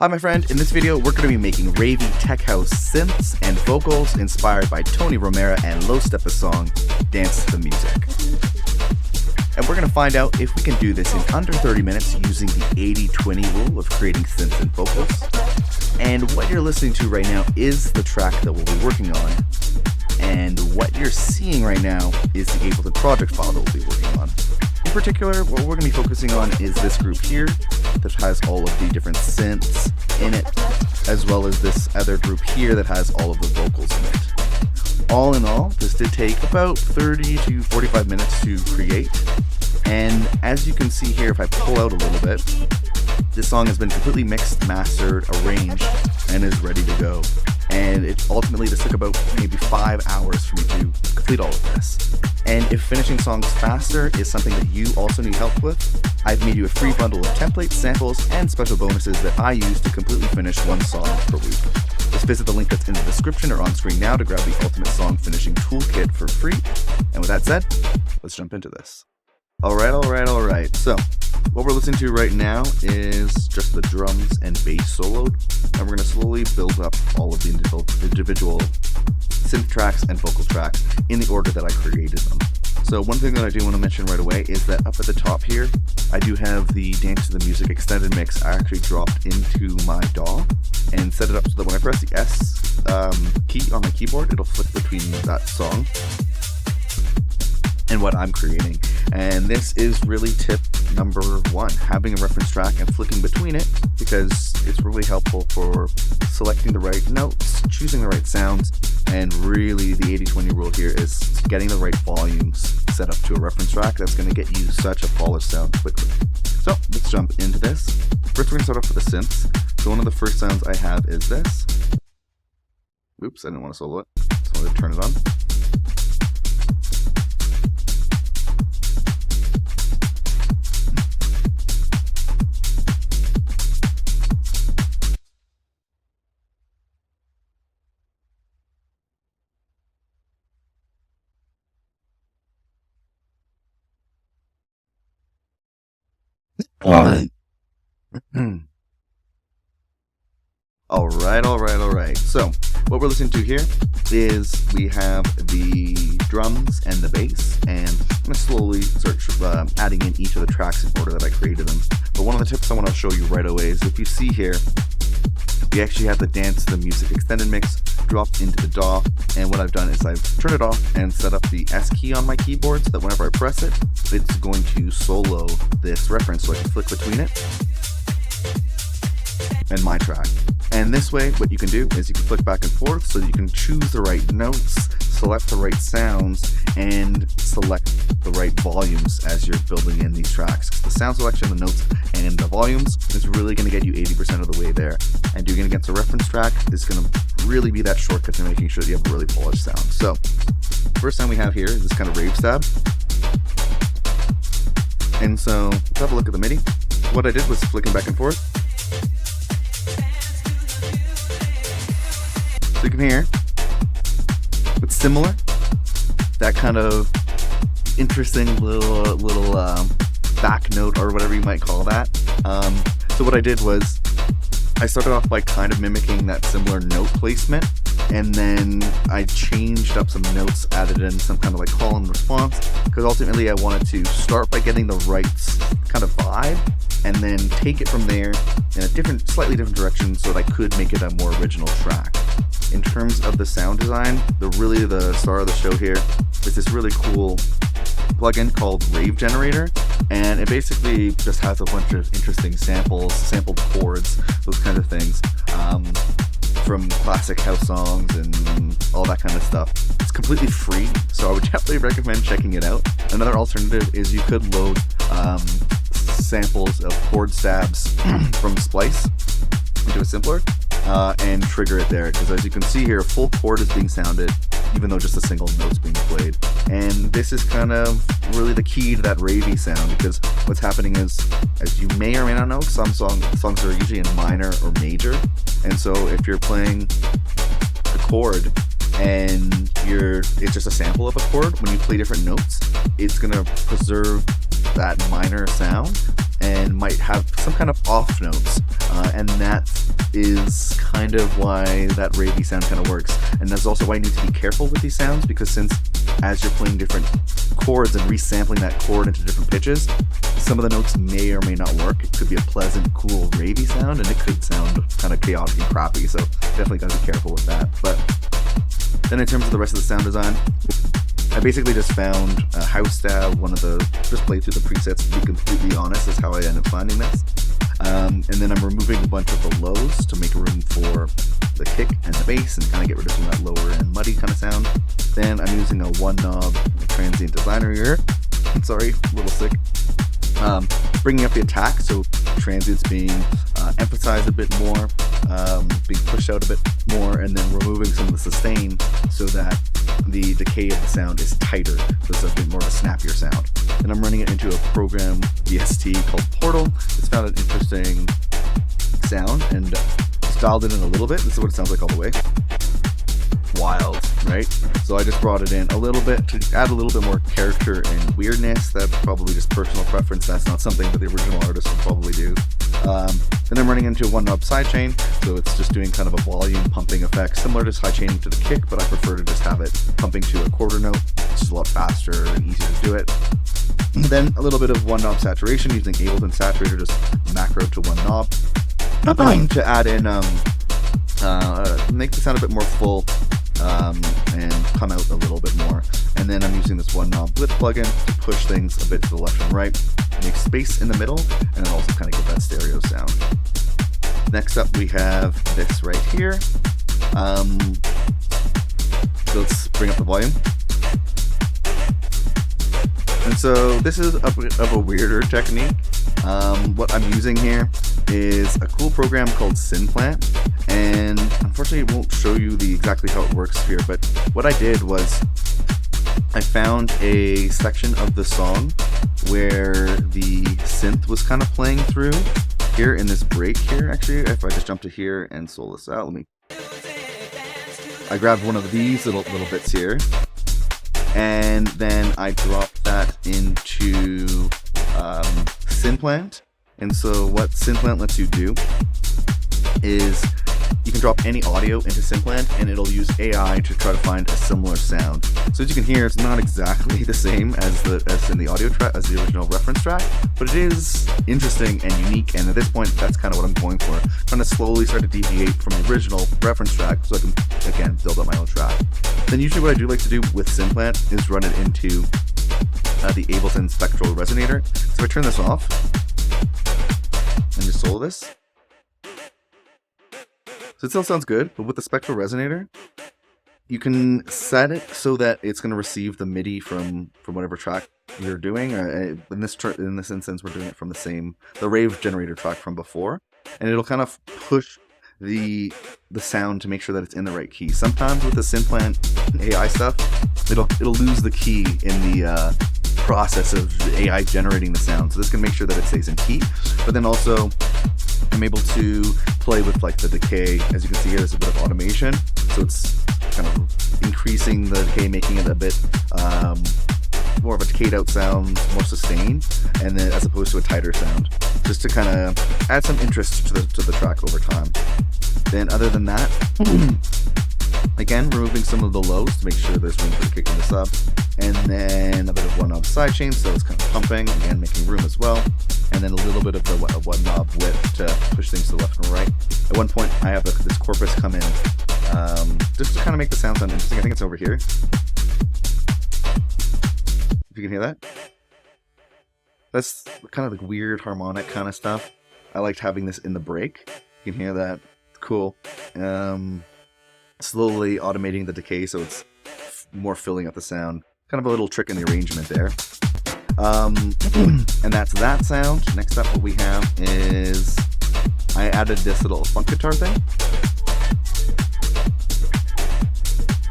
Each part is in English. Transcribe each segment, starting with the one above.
Hi my friend, in this video we're going to be making Ravey tech house synths and vocals inspired by Tony Romera and Steppa's song, Dance to the Music. And we're going to find out if we can do this in under 30 minutes using the 80-20 rule of creating synths and vocals. And what you're listening to right now is the track that we'll be working on. And what you're seeing right now is the Ableton project file that we'll be working on. In particular, what we're going to be focusing on is this group here that has all of the different synths in it, as well as this other group here that has all of the vocals in it. All in all, this did take about 30 to 45 minutes to create, and as you can see here, if I pull out a little bit, this song has been completely mixed, mastered, arranged, and is ready to go. And it ultimately just took about maybe 5 hours for me to complete all of this. And if finishing songs faster is something that you also need help with, I've made you a free bundle of templates, samples, and special bonuses that I use to completely finish one song per week. Just visit the link that's in the description or on screen now to grab the Ultimate Song Finishing Toolkit for free. And with that said, let's jump into this. Alright. So, what we're listening to right now is just the drums and bass soloed, and we're going to slowly build up all of the individual synth tracks and vocal tracks in the order that I created them. So one thing that I do want to mention right away is that up at the top here, I do have the Dance to the Music extended mix. I actually dropped into my DAW and set it up so that when I press the S key on my keyboard, it'll flick between that song and what I'm creating. And this is really tip number one, having a reference track and flicking between it, because it's really helpful for selecting the right notes, choosing the right sounds, and really the 80-20 rule here is getting the right volumes set up to a reference track. That's going to get you such a polished sound quickly. So let's jump into this. First we're going to start off with the synths. So one of the first sounds I have is this. Oops, I didn't want to solo it, so I'm going to turn it on. Alright. So, what we're listening to here is we have the drums and the bass, and I'm going to slowly start adding in each of the tracks in order that I created them. But one of the tips I want to show you right away is if you see here, we actually have the Dance to the Music extended mix dropped into the DAW, and what I've done is I've turned it off and set up the S key on my keyboard so that whenever I press it, it's going to solo this reference so I can flick between it and my track. And this way, what you can do is you can flick back and forth so that you can choose the right notes, select the right sounds, and select the right volumes as you're building in these tracks. The sound selection, the notes, and the volumes is really going to get you 80% of the way there. And doing it against a reference track is going to really be that shortcut to making sure that you have a really polished sound. So, first sound we have here is this kind of rave stab. And so, let's have a look at the MIDI. What I did was flicking back and forth. So you can hear it's similar, that kind of interesting little back note or whatever you might call that. So what I did was I started off by kind of mimicking that similar note placement, and then I changed up some notes, added in some kind of like call and response, because ultimately I wanted to start by getting the right kind of vibe and then take it from there in a slightly different direction so that I could make it a more original track. In terms of the sound design, the star of the show here is this really cool plugin called Rave Generator, and it basically just has a bunch of interesting samples, sampled chords, those kind of things, from classic house songs and all that kind of stuff. It's completely free, so I would definitely recommend checking it out. Another alternative is you could load samples of chord stabs from Splice into a simpler and trigger it there, because as you can see here, a full chord is being sounded even though just a single note's being played. And this is kind of really the key to that ravey sound, because what's happening is, as you may or may not know, some songs are usually in minor or major, and so if you're playing a chord and it's just a sample of a chord, when you play different notes, it's going to preserve that minor sound and might have some kind of off notes, and that is kind of why that Ravey sound kind of works. And that's also why you need to be careful with these sounds, because since as you're playing different chords and resampling that chord into different pitches, some of the notes may or may not work. It could be a pleasant, cool Ravey sound, and it could sound kind of chaotic and crappy, so definitely gotta be careful with that. But then in terms of the rest of the sound design, I basically just found a house style, just played through the presets, to be completely honest, is how I ended up finding this. And then I'm removing a bunch of the lows to make room for the kick and the bass and kind of get rid of some of that lower and muddy kind of sound. Then I'm using a one knob transient designer here. Sorry, a little sick. Bringing up the attack, so transients being emphasized a bit more, being pushed out a bit more, and then removing some of the sustain so that the decay of the sound is tighter, so it's a bit more of a snappier sound. And I'm running it into a program, VST, called Portal. It's found an interesting sound, and just dialed it in a little bit. This is what it sounds like all the way. Wild, right? So I just brought it in a little bit to add a little bit more character and weirdness. That's probably just personal preference. That's not something that the original artist would probably do. Then I'm running into a one knob sidechain, so it's just doing kind of a volume pumping effect, similar to sidechaining to the kick, but I prefer to just have it pumping to a quarter note. It's just a lot faster and easier to do it. And then a little bit of one knob saturation using Ableton Saturator, just macro to one knob, to add in make the sound a bit more full, and come out a little bit more. And then I'm using this one knob blip plugin to push things a bit to the left and right, make space in the middle, and then also kind of get that stereo sound. Next up we have this right here. So let's bring up the volume. And so this is a bit of a weirder technique. What I'm using here is a cool program called Simplant, and unfortunately it won't show you exactly how it works here, but what I did was I found a section of the song where the synth was kind of playing through here in this break here. Actually, if I just jump to here and solo this out, I grabbed one of these little bits here, and then I dropped that into Simplant. And so what Simplant lets you do is you can drop any audio into Simplant, and it'll use AI to try to find a similar sound. So as you can hear, it's not exactly the same as in the audio track, as the original reference track, but it is interesting and unique. And at this point, that's kind of what I'm going for. I'm trying to slowly start to deviate from the original reference track, so I can again build up my own track. Then usually what I do like to do with Simplant is run it into the Ableton Spectral Resonator. So if I turn this off and just solo this, so it still sounds good, but with the Spectral Resonator, you can set it so that it's going to receive the MIDI from whatever track you're doing. In this instance, we're doing it from the Rave generator track from before, and it'll kind of push the sound to make sure that it's in the right key. Sometimes with the Simplant AI stuff, it'll lose the key in the process of AI generating the sound. So this can make sure that it stays in key, but then also I'm able to play with like the decay. As you can see here, there's a bit of automation, so it's kind of increasing the decay, making it a bit more of a decayed out sound, more sustained, and then as opposed to a tighter sound, just to kind of add some interest to the track over time. Then other than that, again, removing some of the lows to make sure there's room for the kick and the sub, and then a bit of one knob sidechain, so it's kind of pumping, again making room as well, and then a little bit of the one knob width to push things to the left and right. At one point I have this corpus come in, just to kind of make the sound interesting. I think it's over here, if you can hear that. That's kind of like weird harmonic kind of stuff. I liked having this in the break. You can hear that. Cool. Slowly automating the decay so it's more filling up the sound. Kind of a little trick in the arrangement there. And that's that sound. Next up, what we have is I added this little funk guitar thing.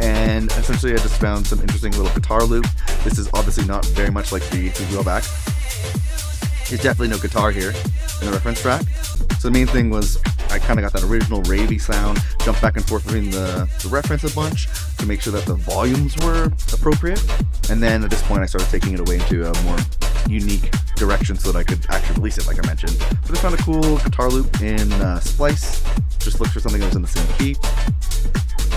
And essentially I just found some interesting little guitar loop. This is obviously not very much like the Rollback. There's definitely no guitar here in the reference track. So the main thing was I kind of got that original Ravey sound, jumped back and forth between the reference a bunch to make sure that the volumes were appropriate. And then at this point I started taking it away into a more unique direction so that I could actually release it, like I mentioned. But I found a cool guitar loop in Splice. Just looked for something that was in the same key.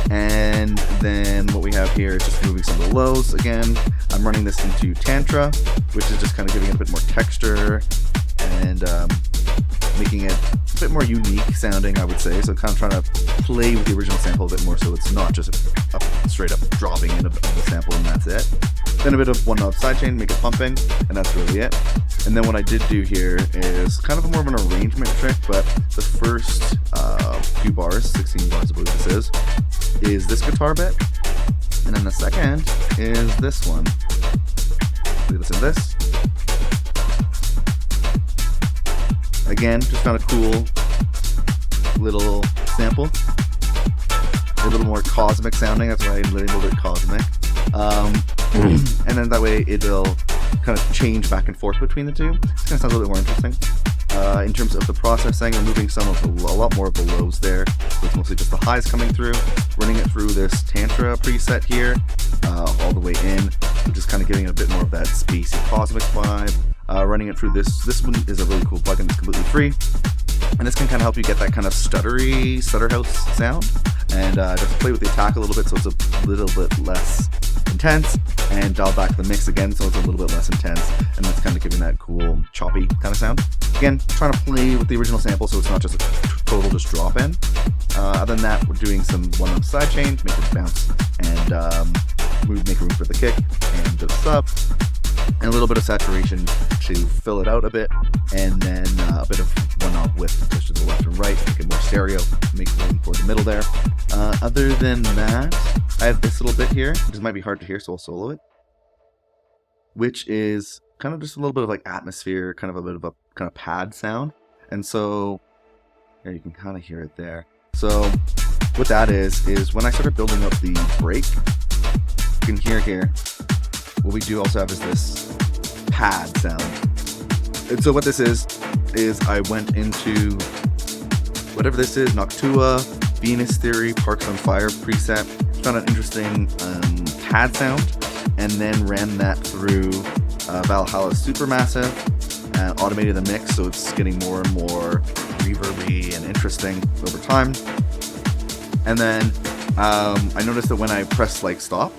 And then what we have here is just moving some of the lows. Again, I'm running this into Tantra, which is just kind of giving it a bit more texture and making it a bit more unique sounding, I would say. So kind of trying to play with the original sample a bit more so it's not just a straight up dropping in of the sample and that's it. Then a bit of one knob sidechain, make it pumping, and that's really it. And then what I did do here is kind of more of an arrangement trick, but the first few bars, 16 bars I believe this is this guitar bit, and then the second is this one. Listen to this. Again, just found a cool little sample. A little more cosmic sounding, that's why I labeled it cosmic. And then that way it'll kind of change back and forth between the two. It's going to sound a little bit more interesting. In terms of the processing, removing a lot more of the lows there. So it's mostly just the highs coming through. Running it through this Tantra preset here, all the way in, which is kind of giving it a bit more of that spacey cosmic vibe. Running it through this one is a really cool plugin that's completely free. And this can kind of help you get that kind of stuttery, stutter house sound. And just play with the attack a little bit so it's a little bit less intense, and dial back the mix again so it's a little bit less intense, and that's kind of giving that cool choppy kind of sound. Again, trying to play with the original sample so it's not just a total just drop in. Other than that, we're doing some one knob sidechain, make it bounce, and make room for the kick and the sub, and a little bit of saturation to fill it out a bit, and then a bit of one knob width push to the left and right, make it more stereo, make room for the middle there. Other than that, I have this little bit here, which might be hard to hear, so I'll solo it, which is kind of just a little bit of like atmosphere, kind of a bit of a kind of pad sound. And so yeah, you can kind of hear it there. So what that is when I started building up the break, you can hear here, what we do also have is this pad sound. And so what this is I went into whatever this is, Noctua, Venus Theory, Parks on Fire preset, found an interesting pad sound, and then ran that through Valhalla Supermassive and automated the mix so it's getting more and more reverby and interesting over time. And then I noticed that when I pressed like stop,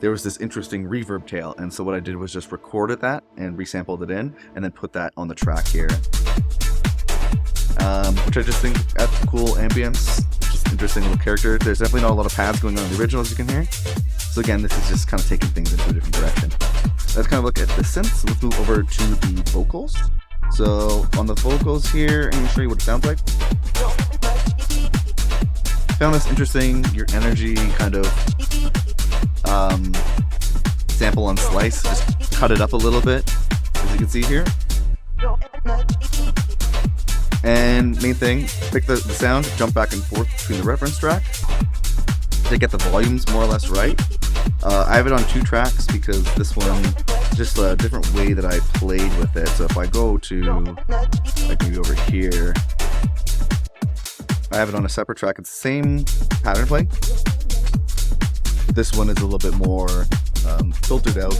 there was this interesting reverb tail, and so what I did was just recorded that and resampled it in and then put that on the track here, which I just think adds cool ambience, just interesting little character. There's definitely not a lot of pads going on in the original, as you can hear. So again, this is just kind of taking things into a different direction. Let's kind of look at the synths. Let's move over to the vocals. So on the vocals here, I'm going to show you what it sounds like. Found this interesting, your energy kind of sample on Slice, just cut it up a little bit, as you can see here. And main thing, pick the sound, jump back and forth between the reference track to get the volumes more or less right. I have it on 2 tracks because this one is just a different way that I played with it. So if I go to, I can go over here, I have it on a separate track. It's the same pattern play. This one is a little bit more filtered out.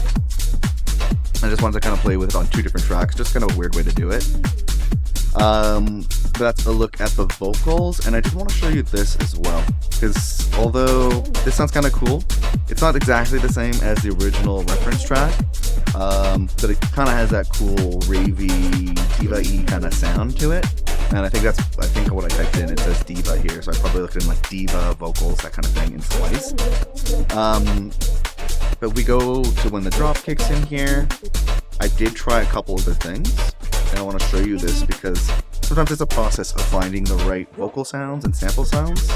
I just wanted to kind of play with it on 2 different tracks, just kind of a weird way to do it. That's a look at the vocals, and I just want to show you this as well, because although this sounds kind of cool, it's not exactly the same as the original reference track, but it kind of has that cool ravey, diva-y kind of sound to it. And I think what I typed in, it says diva here, so I probably looked in like diva vocals, that kind of thing in Slice. But we go to when the drop kicks in here. I did try a couple other things, and I want to show you this because sometimes it's a process of finding the right vocal sounds and sample sounds.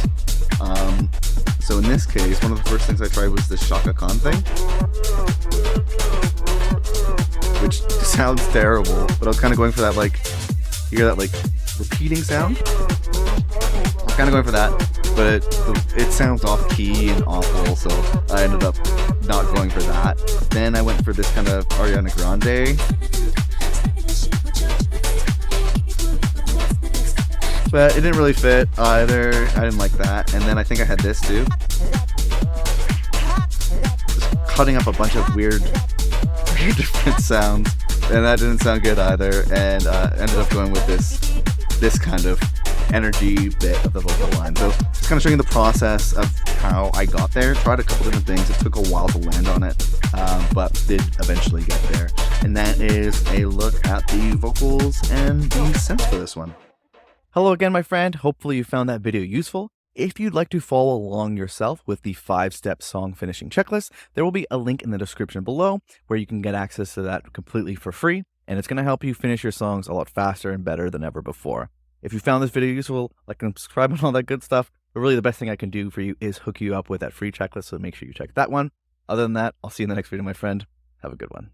So in this case, one of the first things I tried was this Shaka Khan thing, which sounds terrible, but I was kind of going for that, like, you hear that like repeating sound? I was kind of going for that, but it sounds off key and awful, so I ended up not going for that. Then I went for this kind of Ariana Grande, but it didn't really fit either. I didn't like that. And then I think I had this too, just cutting up a bunch of weird three different sounds, and that didn't sound good either, and ended up going with this kind of energy bit of the vocal line. So it's kind of showing the process of how I got there. Tried a couple different things. It took a while to land on it, but did eventually get there. And that is a look at the vocals and the synths for this one. Hello again, my friend. Hopefully you found that video useful. If you'd like to follow along yourself with the 5-step song finishing checklist, there will be a link in the description below where you can get access to that completely for free, and it's going to help you finish your songs a lot faster and better than ever before. If you found this video useful, like and subscribe and all that good stuff, but really the best thing I can do for you is hook you up with that free checklist, so make sure you check that one. Other than that, I'll see you in the next video, my friend. Have a good one.